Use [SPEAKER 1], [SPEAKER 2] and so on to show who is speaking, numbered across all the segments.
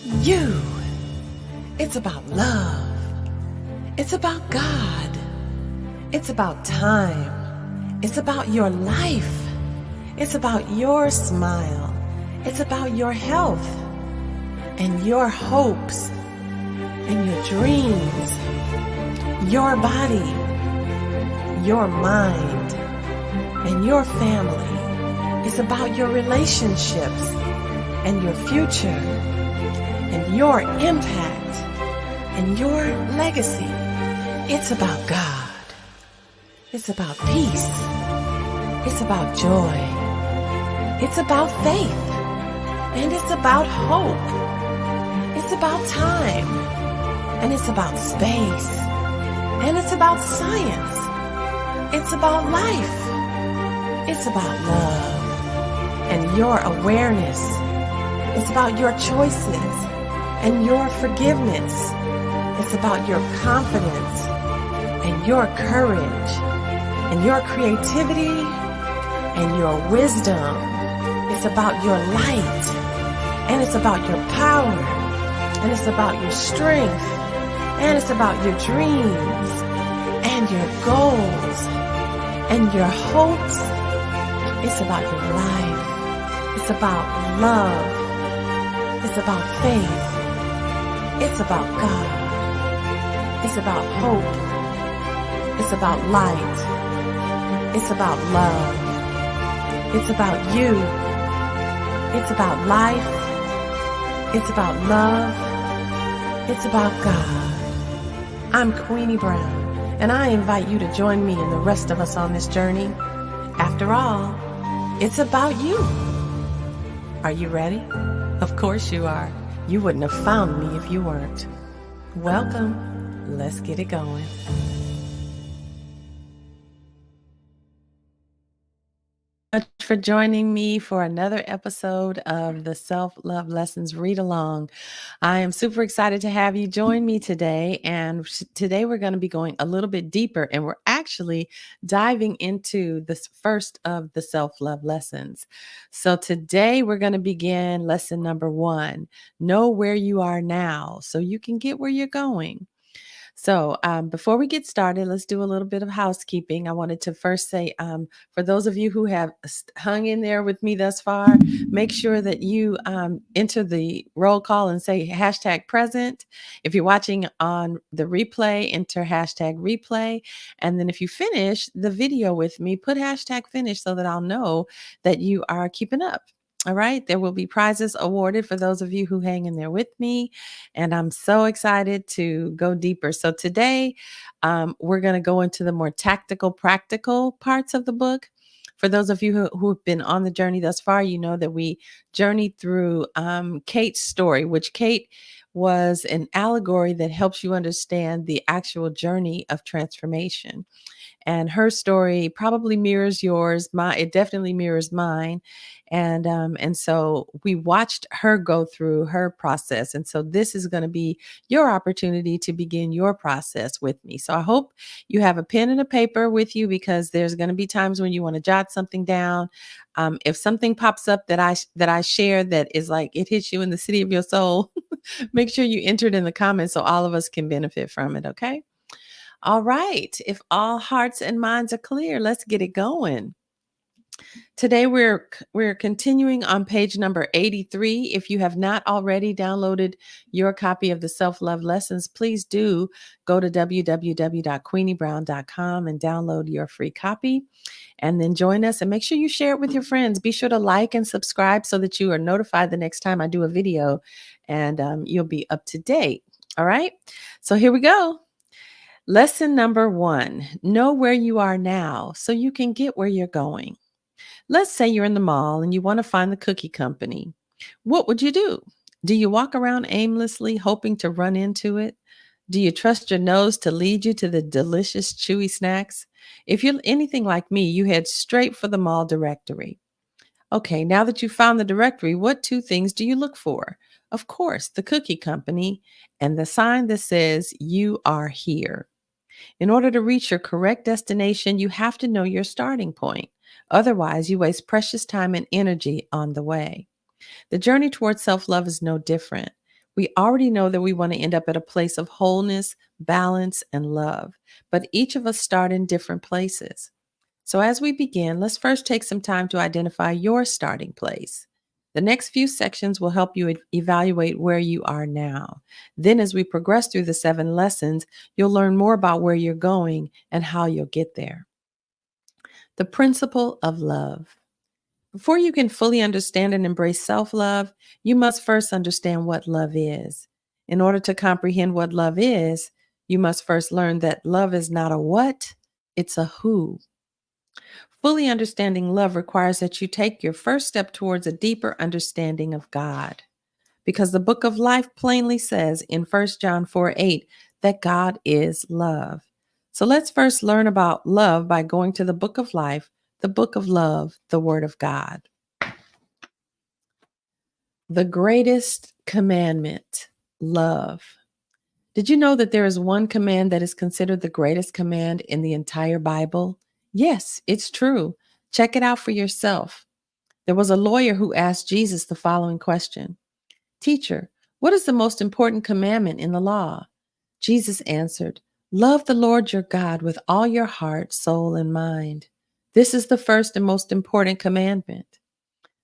[SPEAKER 1] you. It's about love. It's about God. It's about time. It's about your life. It's about your smile. It's about your health and your hopes and your dreams, your body, your mind, and your family. It's about your relationships and your future and your impact and your legacy. It's about God. It's about peace. It's about joy. It's about faith. And it's about hope. It's about time. And it's about space. And it's about science. It's about life. It's about love. And your awareness. It's about your choices and your forgiveness. It's about your confidence and your courage and your creativity and your wisdom. It's about your light, and it's about your power, and it's about your strength, and it's about your dreams and your goals and your hopes. It's about your life. It's about love. It's about faith. It's about God. It's about hope. It's about light. It's about love. It's about you. It's about life. It's about love. It's about God. I'm Queenie Brown, and I invite you to join me and the rest of us on this journey. After all, it's about you. Are you ready? Of course you are. You wouldn't have found me if you weren't. Welcome. Let's get it going. Much for joining me for another episode of the Self-Love Lessons Read Along. I am super excited to have you join me today. And today we're going to be going a little bit deeper, and we're actually diving into this first of the self-love lessons. So today we're going to begin lesson number 1. Know where you are now so you can get where you're going. So before we get started, let's do a little bit of housekeeping. I wanted to first say, for those of you who have hung in there with me thus far, make sure that you enter the roll call and say hashtag present. If you're watching on the replay, enter hashtag replay. And then if you finish the video with me, put hashtag finish so that I'll know that you are keeping up. All right. There will be prizes awarded for those of you who hang in there with me. And I'm so excited to go deeper. So today, we're going to go into the more tactical, practical parts of the book. For those of you who have been on the journey thus far, you know that we journeyed through Kate's story, which Kate was an allegory that helps you understand the actual journey of transformation. And her story probably mirrors yours. It definitely mirrors mine. And so we watched her go through her process. And so this is going to be your opportunity to begin your process with me. So I hope you have a pen and a paper with you, because there's going to be times when you want to jot something down. If something pops up that I share that is like it hits you in the city of your soul, make sure you enter it in the comments so all of us can benefit from it. Okay. All right. If all hearts and minds are clear, let's get it going. Today we're continuing on page number 83. If you have not already downloaded your copy of the Self-Love Lessons, please do go to www.queeniebrown.com and download your free copy, and then join us and make sure you share it with your friends. Be sure to like and subscribe so that you are notified the next time I do a video, and you'll be up to date. All right. So here we go. Lesson number 1, know where you are now so you can get where you're going. Let's say you're in the mall and you want to find the cookie company. What would you do? Do you walk around aimlessly hoping to run into it? Do you trust your nose to lead you to the delicious chewy snacks? If you're anything like me, you head straight for the mall directory. Okay, now that you've found the directory, what 2 things do you look for? Of course, the cookie company and the sign that says you are here. In order to reach your correct destination, you have to know your starting point. Otherwise, you waste precious time and energy on the way. The journey towards self-love is no different. We already know that we want to end up at a place of wholeness, balance, and love, but each of us start in different places. So, as we begin, let's first take some time to identify your starting place. The next few sections will help you evaluate where you are now. Then, as we progress through the 7 lessons, you'll learn more about where you're going and how you'll get there. The principle of love. Before you can fully understand and embrace self love, you must first understand what love is. In order to comprehend what love is, you must first learn that love is not a what, it's a who. Fully understanding love requires that you take your first step towards a deeper understanding of God. Because the book of life plainly says in 1 John 4:8 that God is love. So let's first learn about love by going to the book of life, the book of love, the word of God. The greatest commandment, love. Did you know that there is one command that is considered the greatest command in the entire Bible? Yes, it's true. Check it out for yourself. There was a lawyer who asked Jesus the following question: Teacher, what is the most important commandment in the law? Jesus answered, Love the Lord your God with all your heart, soul, and mind. This is the first and most important commandment.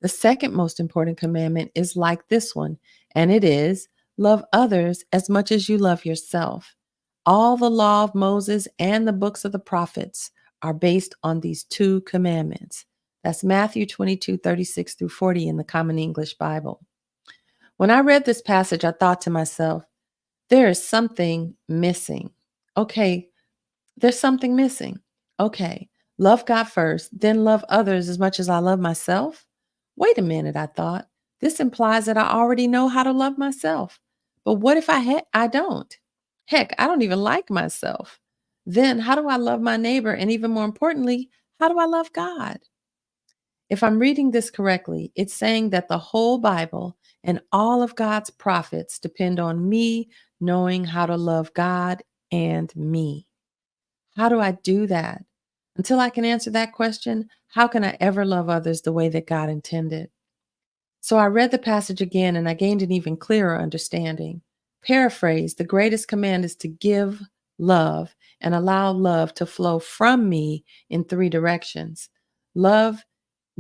[SPEAKER 1] The second most important commandment is like this one, and it is love others as much as you love yourself. All the law of Moses and the books of the prophets are based on these 2 commandments. That's Matthew 22:36 through 40 in the Common English Bible. When I read this passage, I thought to myself, there is something missing. Okay, there's something missing. Okay, love God first, then love others as much as I love myself? Wait a minute, I thought. This implies that I already know how to love myself. But what if I don't? Heck, I don't even like myself. Then how do I love my neighbor? And even more importantly, how do I love God? If I'm reading this correctly, it's saying that the whole Bible and all of God's prophets depend on me knowing how to love God and me. How do I do that? Until I can answer that question, how can I ever love others the way that God intended? So I read the passage again and I gained an even clearer understanding. Paraphrase, the greatest command is to give love and allow love to flow from me in 3 directions. Love,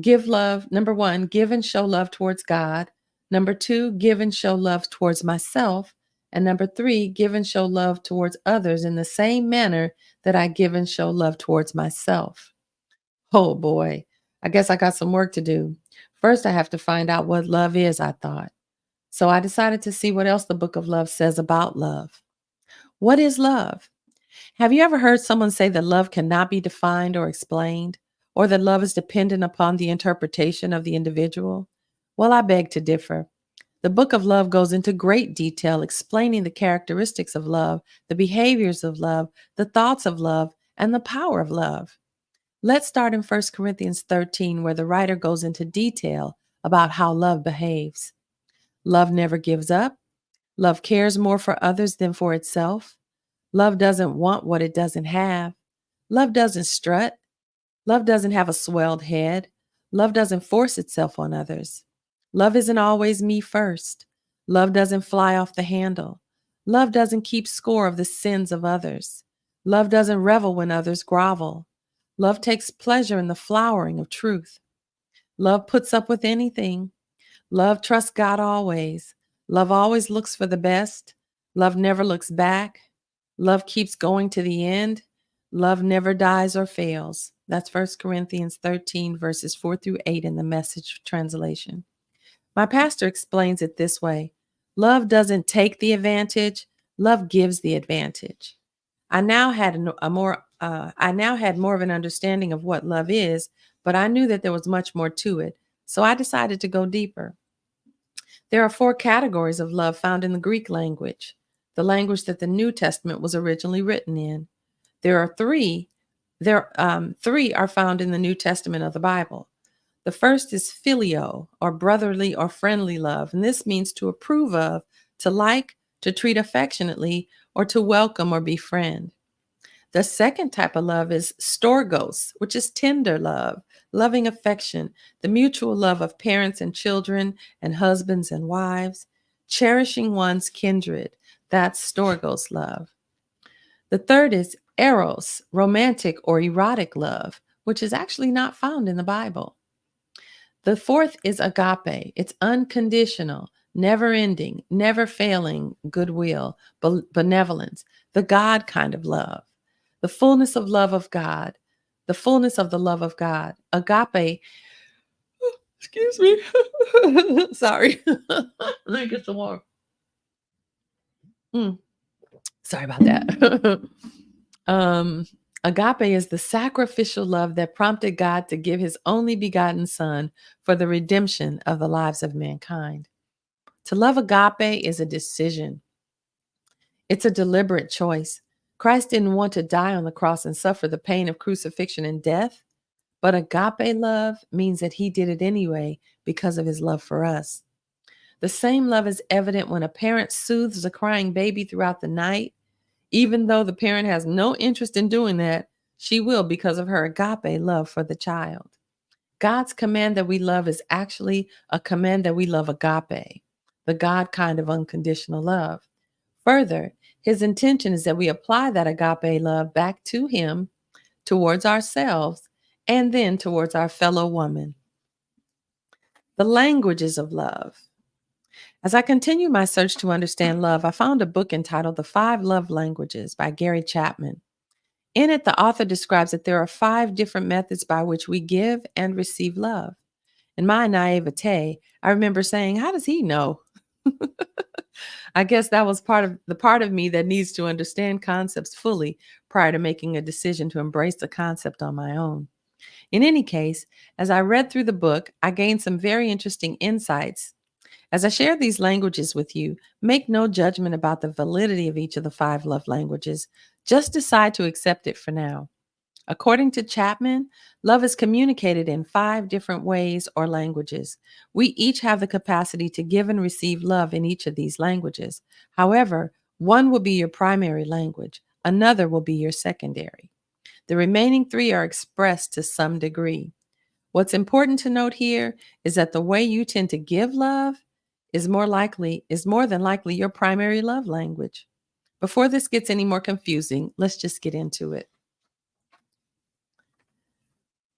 [SPEAKER 1] give love. Number 1, give and show love towards God. Number 2, give and show love towards myself. And number 3, give and show love towards others in the same manner that I give and show love towards myself. Oh boy, I guess I got some work to do. First, I have to find out what love is, I thought. So I decided to see what else the book of love says about love. What is love? Have you ever heard someone say that love cannot be defined or explained, or that love is dependent upon the interpretation of the individual? Well, I beg to differ. The book of love goes into great detail explaining the characteristics of love, the behaviors of love, the thoughts of love, and the power of love. Let's start in 1 Corinthians 13, where the writer goes into detail about how love behaves. Love never gives up. Love cares more for others than for itself. Love doesn't want what it doesn't have. Love doesn't strut. Love doesn't have a swelled head. Love doesn't force itself on others. Love isn't always me first. Love doesn't fly off the handle. Love doesn't keep score of the sins of others. Love doesn't revel when others grovel. Love takes pleasure in the flowering of truth. Love puts up with anything. Love trusts God always. Love always looks for the best. Love never looks back. Love keeps going to the end. Love never dies or fails. That's 1 Corinthians 13, verses 4 through 8 in the Message translation. My pastor explains it this way: love doesn't take the advantage, love gives the advantage. I now had more of an understanding of what love is, but I knew that there was much more to it. So I decided to go deeper. There are 4 categories of love found in the Greek language, the language that the New Testament was originally written in. There are three. Three are found in the New Testament of the Bible. The first is filio, or brotherly or friendly love, and this means to approve of, to like, to treat affectionately, or to welcome or befriend. The second type of love is storgos, which is tender love, loving affection, the mutual love of parents and children and husbands and wives. cherishing one's kindred. That's storgos love. The third is eros, romantic or erotic love, which is actually not found in the Bible. The fourth is agape. It's unconditional, never ending, never failing goodwill, benevolence, the God kind of love, the fullness of love of God, the fullness of the love of God. Agape, excuse me. Sorry. Let me get some more. Mm, sorry about that. um, Agape is the sacrificial love that prompted God to give his only begotten Son for the redemption of the lives of mankind. To love agape is a decision, it's a deliberate choice. Christ didn't want to die on the cross and suffer the pain of crucifixion and death, but agape love means that he did it anyway because of his love for us. The same love is evident when a parent soothes a crying baby throughout the night. Even though the parent has no interest in doing that, she will because of her agape love for the child. God's command that we love is actually a command that we love agape, the God kind of unconditional love. Further, his intention is that we apply that agape love back to him, towards ourselves, and then towards our fellow woman. The languages of love. As I continue my search to understand love, I found a book entitled The Five Love Languages by Gary Chapman. In it, the author describes that there are 5 different methods by which we give and receive love. In my naivete, I remember saying, how does he know? I guess that was part of me that needs to understand concepts fully prior to making a decision to embrace the concept on my own. In any case, as I read through the book, I gained some very interesting insights. As I share these languages with you, make no judgment about the validity of each of the 5 love languages. Just decide to accept it for now. According to Chapman, love is communicated in 5 different ways or languages. We each have the capacity to give and receive love in each of these languages. However, one will be your primary language, another will be your secondary. The remaining 3 are expressed to some degree. What's important to note here is that the way you tend to give love is more than likely your primary love language. Before this gets any more confusing, let's just get into it.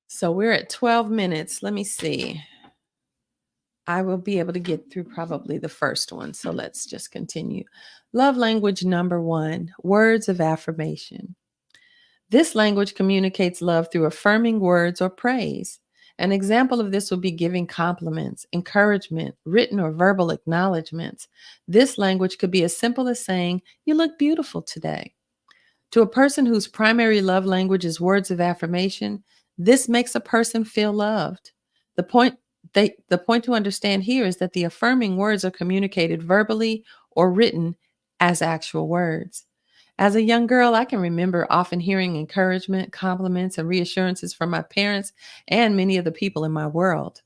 [SPEAKER 1] So we're at 12 minutes. Let me see. I will be able to get through probably the first one. So let's just continue. Love language number 1, words of affirmation. This language communicates love through affirming words or praise. An example of this would be giving compliments, encouragement, written or verbal acknowledgments. This language could be as simple as saying, "You look beautiful today." To a person whose primary love language is words of affirmation, this makes a person feel loved. The point the point to understand here is that the affirming words are communicated verbally or written as actual words. As a young girl, I can remember often hearing encouragement, compliments, and reassurances from my parents and many of the people in my world.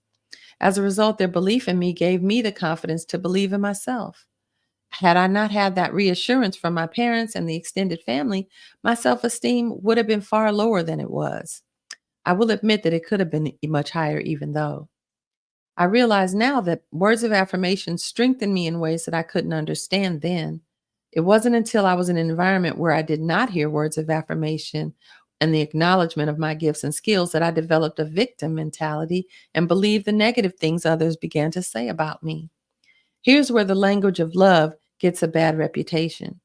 [SPEAKER 1] As a result, their belief in me gave me the confidence to believe in myself. Had I not had that reassurance from my parents and the extended family, my self esteem would have been far lower than it was. I will admit that it could have been much higher, even though. I realize now that words of affirmation strengthened me in ways that I couldn't understand then. It wasn't until I was in an environment where I did not hear words of affirmation and the acknowledgement of my gifts and skills that I developed a victim mentality and believed the negative things others began to say about me. Here's where the language of love gets a bad reputation.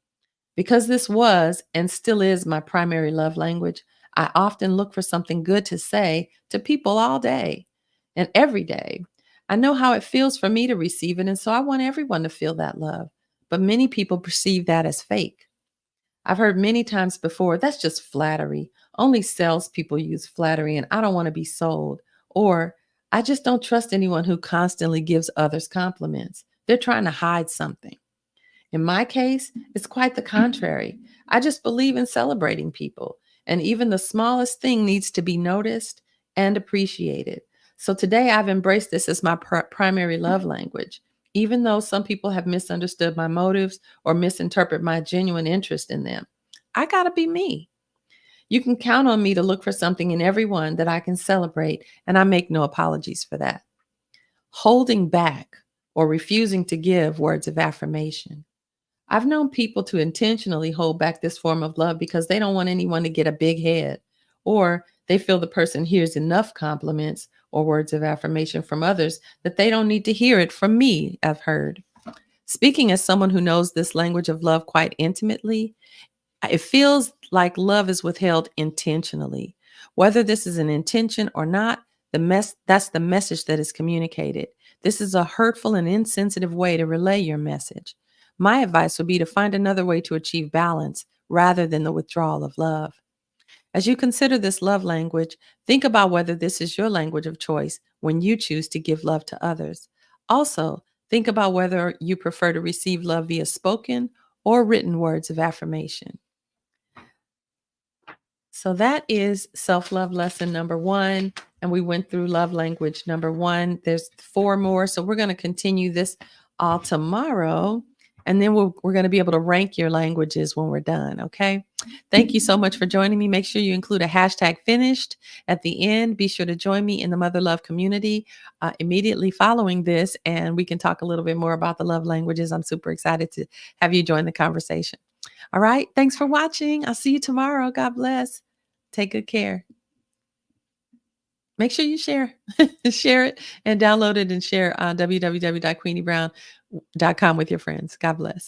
[SPEAKER 1] Because this was and still is my primary love language, I often look for something good to say to people all day and every day. I know how it feels for me to receive it, and so I want everyone to feel that love. But many people perceive that as fake. I've heard many times before, that's just flattery. Only salespeople use flattery, and I don't want to be sold. Or, I just don't trust anyone who constantly gives others compliments. They're trying to hide something. In my case, it's quite the contrary. I just believe in celebrating people, and even the smallest thing needs to be noticed and appreciated. So today I've embraced this as my primary love language, even though some people have misunderstood my motives or misinterpret my genuine interest in them. I got to be me. You can count on me to look for something in everyone that I can celebrate, and I make no apologies for that. Holding back or refusing to give words of affirmation. I've known people to intentionally hold back this form of love because they don't want anyone to get a big head, or they feel the person hears enough compliments or words of affirmation from others that they don't need to hear it from me, I've heard. Speaking as someone who knows this language of love quite intimately, it feels like love is withheld intentionally. Whether this is an intention or not, that's the message that is communicated. This is a hurtful and insensitive way to relay your message. My advice would be to find another way to achieve balance rather than the withdrawal of love. As you consider this love language, think about whether this is your language of choice when you choose to give love to others. Also, think about whether you prefer to receive love via spoken or written words of affirmation. So that is self love lesson number one. And we went through love language number one. There's four more. So we're going to continue this all tomorrow. And then we're going to be able to rank your languages when we're done. Okay. Thank you so much for joining me. Make sure you include a hashtag finished at the end. Be sure to join me in the Mother Love community immediately following this. And we can talk a little bit more about the love languages. I'm super excited to have you join the conversation. All right. Thanks for watching. I'll see you tomorrow. God bless. Take good care. Make sure you share, share it and download it and share www.queeniebrown.com with your friends. God bless.